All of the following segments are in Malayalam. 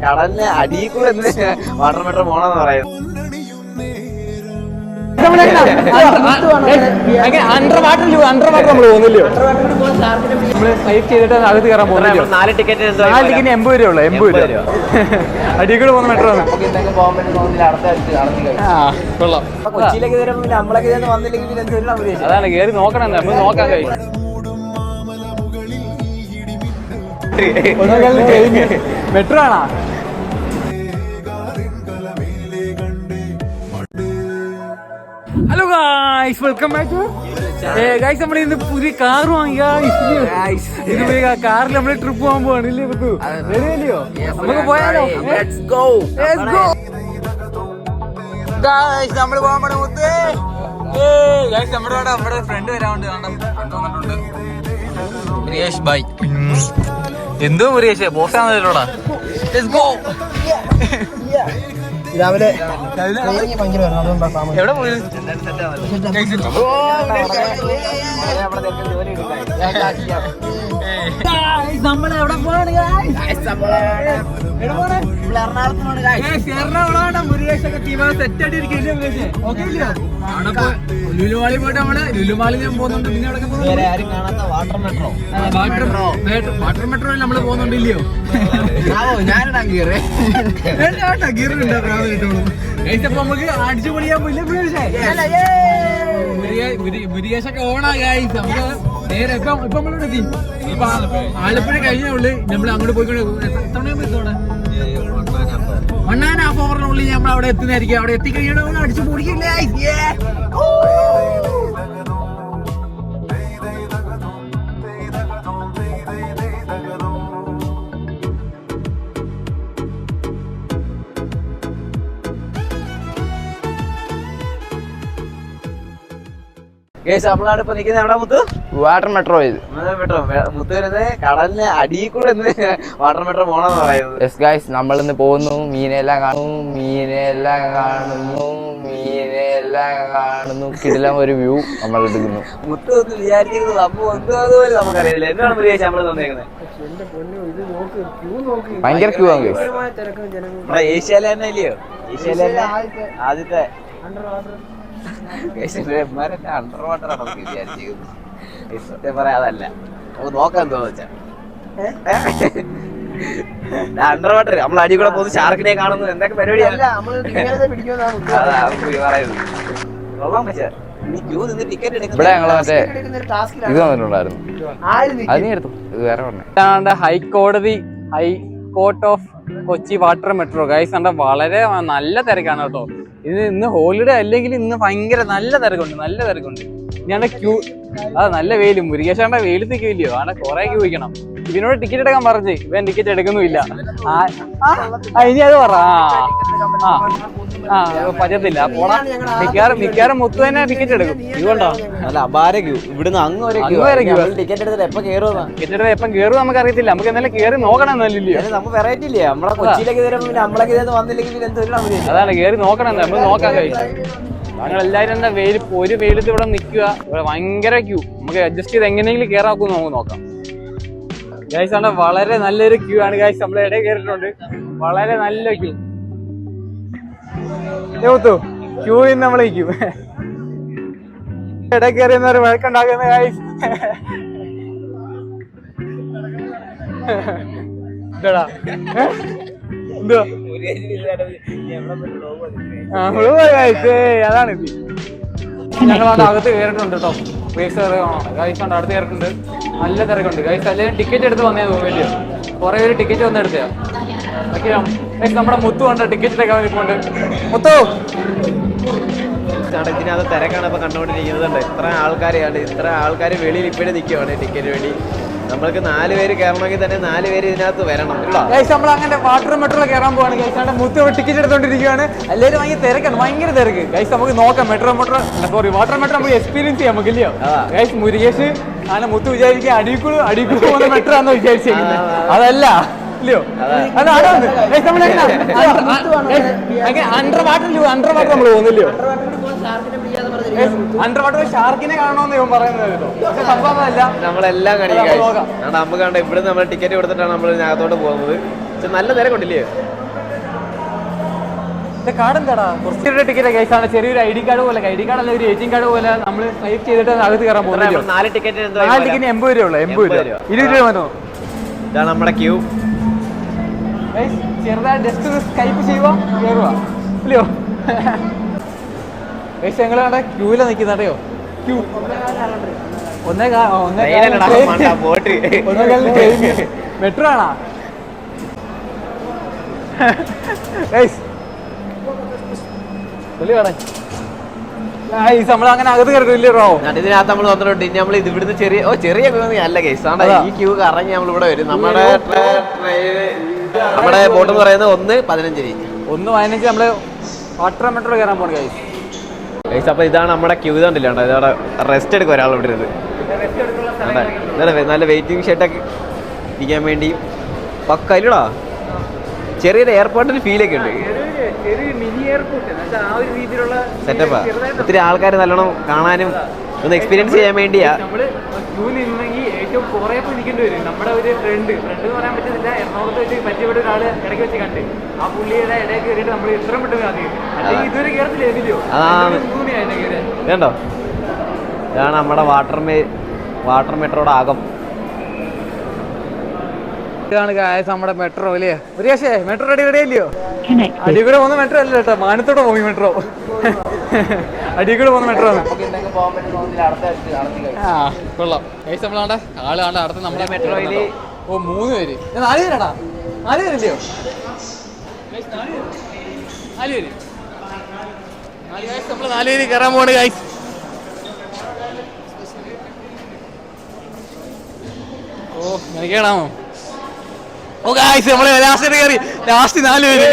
കടലിന് അടിയിൽ കൂടെ വാട്ടർ മെട്രോ പോണെന്ന് പറയുന്നത്. അണ്ടർ വാട്ടർ നമ്മൾ പോകുന്നില്ലയോ? നമ്മള് ഫൈറ്റ് ചെയ്തിട്ട് അകത്ത് കയറാൻ പോകുന്നില്ല. 4 ടിക്കറ്റ് 80 രൂപ 80 രൂപ അടിയിൽ കൂടെ പോകുന്ന മെട്രോ ആണ്. കൊച്ചിയിലേക്ക് വരുമ്പോൾ നമ്മളൊക്കെ വന്നില്ലെങ്കിൽ അതാണ് കേറി നോക്കണം. നമ്മൾ നോക്കാൻ കഴിയും. മെട്രോ ആണോ? Hello guys, welcome back to guys. നമ്മൾ ഇന്ന് പുതിയ കാർ വാങ്ങി. കാറിൽ നമ്മള് ട്രിപ്പ് പോകാൻ പോവാണ്. നമുക്ക് പോയാലോ? നമ്മള് പോകാൻ പോണ മുത്തേ. നമ്മുടെ ഫ്രണ്ട് വരാറുണ്ട്. വന്നിട്ടുണ്ട് മുരിയേഷ് ബൈ. എന്തോ മുരിയേഷ് ബോസാണല്ലോടാ. രാവിലെ എവിടെ പോയി? നമ്മളെവിടെ പോവാണ്? എറണാകുളം മുരുകേഷൊക്കെ ടീം സെറ്റ് ആയിട്ടിരിക്കും. ലുലുമാളി പോയിട്ട് നമ്മള് ലുലുമാളിൽ ഞാൻ പോകുന്നുണ്ട്. പിന്നെ അവിടെ ആരും കാണാത്ത വാട്ടർ മെട്രോ നമ്മള് പോകുന്നുണ്ട്. ഇല്ലയോ? ഞാനിടാൻ കയറി അപ്പൊ നമുക്ക് അടിച്ചു പൊളിയാൻ പോയില്ല. മുരുകേഷൊക്കെ ഓണാ ഗൈസ്. നമുക്ക് നേരെ ഇപ്പൊ നമ്മളോട് എത്തി. ഇപ്പൊ ആലപ്പുഴ കഴിഞ്ഞുള്ളു. നമ്മൾ അങ്ങോട്ട് പോയിക്കൊണ്ട് എത്ര മണി 1.5 hourനുള്ളിൽ നമ്മൾ അവിടെ എത്തുന്നതായിരിക്കും. അവിടെ എത്തിക്കഴിഞ്ഞാൽ അടിച്ചു പൊളിക്കില്ലേ? നമ്മളാണ് ഇപ്പൊ നിൽക്കുന്നത്. എവിടെ മുത്ത്? Water metro. മുത്ത് വരുന്നത് കടലിന് അടിയിൽ കൂടെ വാട്ടർ മെട്രോ പോണെന്ന് പറയുന്നത്. യെസ് ഗൈസ്, നമ്മളിന്ന് പോകുന്നു. മീനെല്ലാം കാണുന്നു. കിടിലം ഒരു വ്യൂ നമ്മൾ എടുക്കുന്നു. മുത്ത് ഒന്ന് വിചാരിക്കുന്നത് സംഭവം എന്തോപോലെ നമുക്കറിയില്ല. എന്താണ് മുരികേഷ് നമ്മള് തന്നേക്കുന്നത്? ഭയങ്കര ക്യൂ ആണ് ഗൈസ്. നമ്മുടെ ഏഷ്യയിലെ തന്നെ ഇല്ലയോ? ഏഷ്യയിലെ തന്നെ ആദ്യത്തെ അണ്ടർ വാട്ടർ ആണോ വിചാരിച്ചിരിക്കുന്നത്? സത്യം പറയാ അതല്ല. നമുക്ക് നോക്കാൻ തോന്നുവെച്ചാ അണ്ടർ വാട്ടർ നമ്മൾ അടി കൂടെ പോകുന്നു. ഷാർക്കിനെ കാണുന്നു. എന്തൊക്കെ പരിപാടിയല്ല ഇവിടെ ഞങ്ങള് മറ്റേ ഇത് വന്നിട്ടുണ്ടായിരുന്നു. അത് നീ എടുത്തു. ഇത് വേറെ പറഞ്ഞു. High court of Kochi water metro guys. കണ്ട വളരെ നല്ല തിരക്കാണ് കേട്ടോ. ഇത് ഇന്ന് ഹോളിഡേ അല്ലെങ്കിൽ ഇന്ന് ഭയങ്കര നല്ല തിരക്കുണ്ട്. ഞാൻ ക്യൂ നല്ല വെയിലും. മുരുകേശാണ്ട വെയിലത്തേക്കില്ലയോ? ആണ്ടെ കൊറേ ക്യൂ വയ്ക്കണം. ഇവനോട് ടിക്കറ്റ് എടുക്കാൻ പറഞ്ഞു. ഇവൻ ടിക്കറ്റ് എടുക്കുന്നുമില്ല. ഇനി അത് പറ. പറ്റത്തില്ല. പോണ മിക്കാറും മുത്തു തന്നെ ടിക്കറ്റ് എടുക്കും. ഇതുകൊണ്ടോ നല്ല അപാര ക്യൂ. ഇവിടുന്ന് അങ്ങ് വരെ ടിക്കറ്റ് എടുത്തിട്ട് എപ്പം കയറും നമുക്ക് അറിയത്തില്ല. നമുക്ക് എന്തായാലും കയറി നോക്കണം. എന്നല്ലല്ലോ നമുക്ക് വെറൈറ്റി ഇല്ലേ? നമ്മളെ കൊച്ചിയിലേക്ക് നമ്മളൊക്കെ വന്നില്ലെങ്കിൽ അതാണ് കയറി നോക്കണം. നമ്മൾ നോക്കാൻ കഴിയും. ഞങ്ങൾ എല്ലാവരും എന്താ ഒരു വെയിലത്ത് ഇവിടെ നിൽക്കുക. ഇവിടെ ഭയങ്കര ക്യൂ. നമുക്ക് അഡ്ജസ്റ്റ് ചെയ്ത് എങ്ങനെയെങ്കിലും കയറാക്കും നമുക്ക് നോക്കാം. ഗൈസ് ആണ് വളരെ നല്ലൊരു ക്യൂ ആണ് ഗൈസ്. നമ്മളെ ഇടയിൽ കയറിയിട്ടുണ്ട്. വളരെ നല്ല ക്യൂ. ക്യൂവിൽ നമ്മൾ നിൽക്കും. ഇടയിൽ കയറിയെന്നവർ വഴക്കുണ്ടാക്കുന്ന ഗൈസ്. എന്താടാ എന്തുവാ? അതാണ് ഞങ്ങളവിടെ അകത്ത് കയറിയിട്ടുണ്ട് കേട്ടോ. ഗൈസ് ഉണ്ട് അടുത്ത് കയറിയിട്ടുണ്ട്. നല്ല തിരക്കുണ്ട് ഗൈസ്. അല്ലെങ്കിൽ ടിക്കറ്റ് എടുത്ത് വന്നേ തോന്നില്ല. കുറെ പേര് ടിക്കറ്റ് വന്നെടുത്തയാ. നമ്മുടെ മുത്തു ഉണ്ട് ടിക്കറ്റ് എടുക്കാൻ വേണ്ടിട്ടുണ്ട്. മുത്തു ഇതിനകത്ത് തിരക്കാണ് ഇപ്പൊ കണ്ടുകൊണ്ടിരിക്കുന്നത്. ഇത്ര ആൾക്കാർ വെളിയിൽ ഇപ്പോഴും നിൽക്കുവാണ് ടിക്കറ്റ് വേണ്ടി. നമ്മൾക്ക് 4 പേര് കയറണമെങ്കിൽ തന്നെ 4 പേര് ഇതിനകത്ത് വരണം. നമ്മൾ അങ്ങനെ വാട്ടർ മെട്രോ കയറാൻ പോവാണ് ഗൈസ്. മുത്ത് ടിക്കറ്റ് എടുത്തോണ്ടിരിക്കുകയാണ്. എല്ലാവരും ഭയങ്കര തിരക്ക് ഗൈസ്. നമുക്ക് നോക്കാം. വാട്ടർ മെട്രോ നമുക്ക് എക്സ്പീരിയൻസ് ചെയ്യാം. നമുക്ക് ഇല്ലയോ ഗൈസ്? മുരുകേഷ് അങ്ങനെ മുത്ത് വിചാരിക്കുക അടിക്കൂട് പോകുന്ന മെട്രോ ആണെന്ന് വിചാരിച്ചേക്കുന്നത്. അതല്ല ഇല്ലയോ? അണ്ടർ വാട്ടർ നമ്മൾ പോകുന്നില്ലയോ? അണ്ടർ വാട്ടർ ഷാർക്കിനെ കാണണമെന്ന് ഇവൻ പറയുന്നത്. സംഭവമല്ല, നമ്മളെല്ലാം കാണിക്കാം. നമുക്ക് കണ്ട ഇവിടെ നമ്മൾ ടിക്കറ്റ് കൊടുത്തിട്ടാണ് നമ്മൾ ഇതിനകത്തോട്ട് പോകുന്നത്. പക്ഷെ നല്ല തിരക്കുണ്ടില്ലേ? കാർഡ് എന്താടാ? കുറച്ച് ടിക്കറ്റ് കേസാണ്, ചെറിയൊരു ID കാർഡ് പോലെ. ID കാർഡ് അല്ല, ഒരു ഏറ്റിംഗ് കാർഡ് പോലെ. നമ്മൾ സ്വൈപ്പ് ചെയ്തിട്ട് അകത്ത് കയറാൻ പോകുന്നില്ല. 4 ടിക്കറ്റ് 4 ടിക്കറ്റ് 80 രൂപ ഉള്ളു. 80 രൂപ, 20 രൂപ വന്നോ. ഇതാണ് നമ്മുടെ ക്യൂ. ചെറുതായി ജസ്റ്റ് ഒന്ന് സ്കൈപ്പ് ചെയ്യുക, കയറുക, ഇല്ലയോ? ഞങ്ങൾ ക്യൂവില നിൽക്കുന്നറിയോ? ക്യൂ മെട്രോ ആണോ? നമ്മളങ്ങനെ അകത്ത് കയറില്ലല്ലോ. ഇതിനകത്ത് നമ്മൾ വന്നിട്ടുണ്ട്. ഇനി നമ്മൾ ഇവിടുന്ന് ചെറിയ ക്യൂ അല്ല കേസ്. ഈ ക്യൂ കറങ്ങി നമ്മൾ ഇവിടെ വരും. നമ്മുടെ ബോട്ട് എന്ന് പറയുന്നത് 1:15. 1:15 നമ്മള് വാട്ടർ മെട്രോ കയറാൻ പോണ കേസ്. അപ്പൊ ഇതാണ് നമ്മുടെ ക്യൂ. കണ്ടില്ല, ഇതവിടെ റെസ്റ്റ് എടുക്കും ഒരാൾ ഇവിടെ ഇരുന്ന്. നല്ല വെയിറ്റിംഗ് ഷെഡൊക്കെ ഇരിക്കാൻ വേണ്ടി പക്കല്ലടാ. ചെറിയൊരു എയർപോർട്ടിന് ഫീലൊക്കെ ഉണ്ട്. സെറ്റപ്പാ. ഒത്തിരി ആൾക്കാർ നല്ലോണം കാണാനും ഒന്ന് എക്സ്പീരിയൻസ് ചെയ്യാൻ വേണ്ടിയാ. നമ്മള് ക്യൂ നിന്നെങ്കിൽ ഏറ്റവും കുറേ നിൽക്കേണ്ടി വരും. നമ്മുടെ ഒരു ഫ്രണ്ട് എന്ന് പറയാൻ പറ്റുന്നില്ല, എറണാകുളത്ത് വെച്ച് പറ്റിയവിടെ ഒരാൾ ഇടയ്ക്ക് വെച്ച് കണ്ട് ആ പുള്ളിയുടെ ഇടയിൽ കയറിയിട്ട് നമ്മൾ ഇത്ര പെട്ടെന്ന് ആദ്യം അല്ലെങ്കിൽ ഇതുവരെ കയറത്തില്ലോ. കേട്ടോ, ഇതാണ് നമ്മുടെ വാട്ടർ മെട്രോയുടെ ആകം. ഇതാണ് നമ്മുടെ മെട്രോ അല്ലേ? ഒരു പക്ഷേ മെട്രോ അടിയില്ലയോ? അടികൂടെ പോകുന്ന മെട്രോ അല്ല കേട്ടോ, മാനത്തോടെ പോയി മെട്രോ. അടികൂടെ പോകുന്ന മെട്രോ ആണ്. ആ കൊള്ളാം. നമ്മളാണ്ട ആള് കാണാൻ അടുത്ത് നമ്മുടെ മെട്രോയില് 3 പേര്. 4 പേരാടാ? 4 പേരില്ലയോ? 4 പേര്. നമ്മള് 4 പേര് കയറാൻ പോണ് ഗൈസ്. ഓ നിനക്കേടാമോ? ഓ ഗൈസ്, നമ്മള് ലാസ്റ്റ് കയറി. ലാസ്റ്റ് 4 പേര്.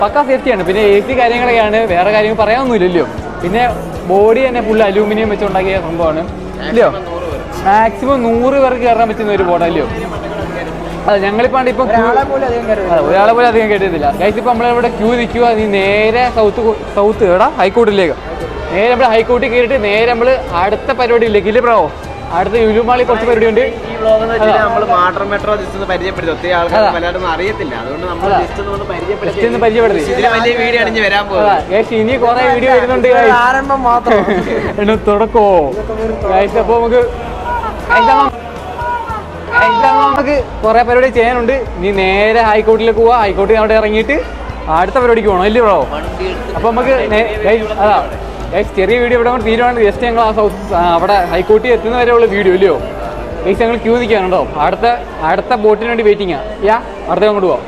പക്ക സേഫ്റ്റിയാണ്. പിന്നെ AC കാര്യങ്ങളൊക്കെയാണ്, വേറെ കാര്യങ്ങൾ പറയാനൊന്നുമില്ലല്ലോ. പിന്നെ ബോഡി തന്നെ ഫുൾ അലൂമിനിയം വെച്ചുണ്ടാക്കിയ സംഭവമാണ് ഇല്ലയോ. മാക്സിമം 100 പേർക്ക് കയറാൻ പറ്റുന്ന ഒരു ബോർഡല്ലയോ. അതെ, ഞങ്ങളിപ്പോൾ ഇപ്പം ഒരാളെ പോലും അധികം കേട്ടിട്ടില്ല ഗൈസ്. ഇപ്പം നമ്മളിവിടെ ക്യൂ നിൽക്കുക, നീ നേരെ സൗത്ത് എടാ ഹൈക്കോർട്ടിലേക്ക്, നേരെ നമ്മൾ ഹൈക്കോർട്ടിൽ കയറിയിട്ട് നേരെ നമ്മൾ അടുത്ത പരിപാടിയിലേക്ക് ഇല്ലേ ബ്രോ. അടുത്ത ലുലുമാളിൽ കുറച്ച് പരിപാടി ഉണ്ട്. ഈ വ്ലോഗ് എന്ന് വെച്ചാൽ നമ്മൾ വാട്ടർ മെട്രോ ജസ്റ്റ് ഒന്ന് പരിചയപ്പെടുത്തി. ഒത്തിരി ആൾക്കാർ പലരും അറിയത്തില്ല, അതുകൊണ്ട് നമ്മൾ ജസ്റ്റ് ഒന്ന് പരിചയപ്പെടുത്തി. ഇതിന് വലിയ വീഡിയോ ആണ് ഇനി വരാൻ പോകുന്നത്. ഇനി കുറെ വീഡിയോ വരുന്നുണ്ട്, ആരംഭം മാത്രം തുടക്കോ ഗൈസ്. അപ്പോൾ നമുക്ക് കുറെ പരിപാടി ചെയ്യാനുണ്ട്. നീ നേരെ ഹൈക്കോർട്ടിലേക്ക് പോവാ, ഹൈക്കോർട്ടിൽ അവിടെ ഇറങ്ങിയിട്ട് അടുത്ത പരിപാടിക്ക് പോകണം അല്ലേ ബ്രോ. അപ്പൊ നമുക്ക് അതാ ചെറിയ വീഡിയോ ഇവിടെ തീരുവാണ്. ജസ്റ്റ് ഞങ്ങൾ അവിടെ ഹൈക്കോർട്ടിൽ എത്തുന്ന വരെയുള്ള വീഡിയോ ഇല്ലയോ ഗൈസ്. ഞങ്ങൾ ക്യൂ നിൽക്കാനുണ്ടോ. അടുത്ത ബോട്ടിന് വേണ്ടി വെയിറ്റിംഗാ. അടുത്ത അങ്ങോട്ട് പോവാം.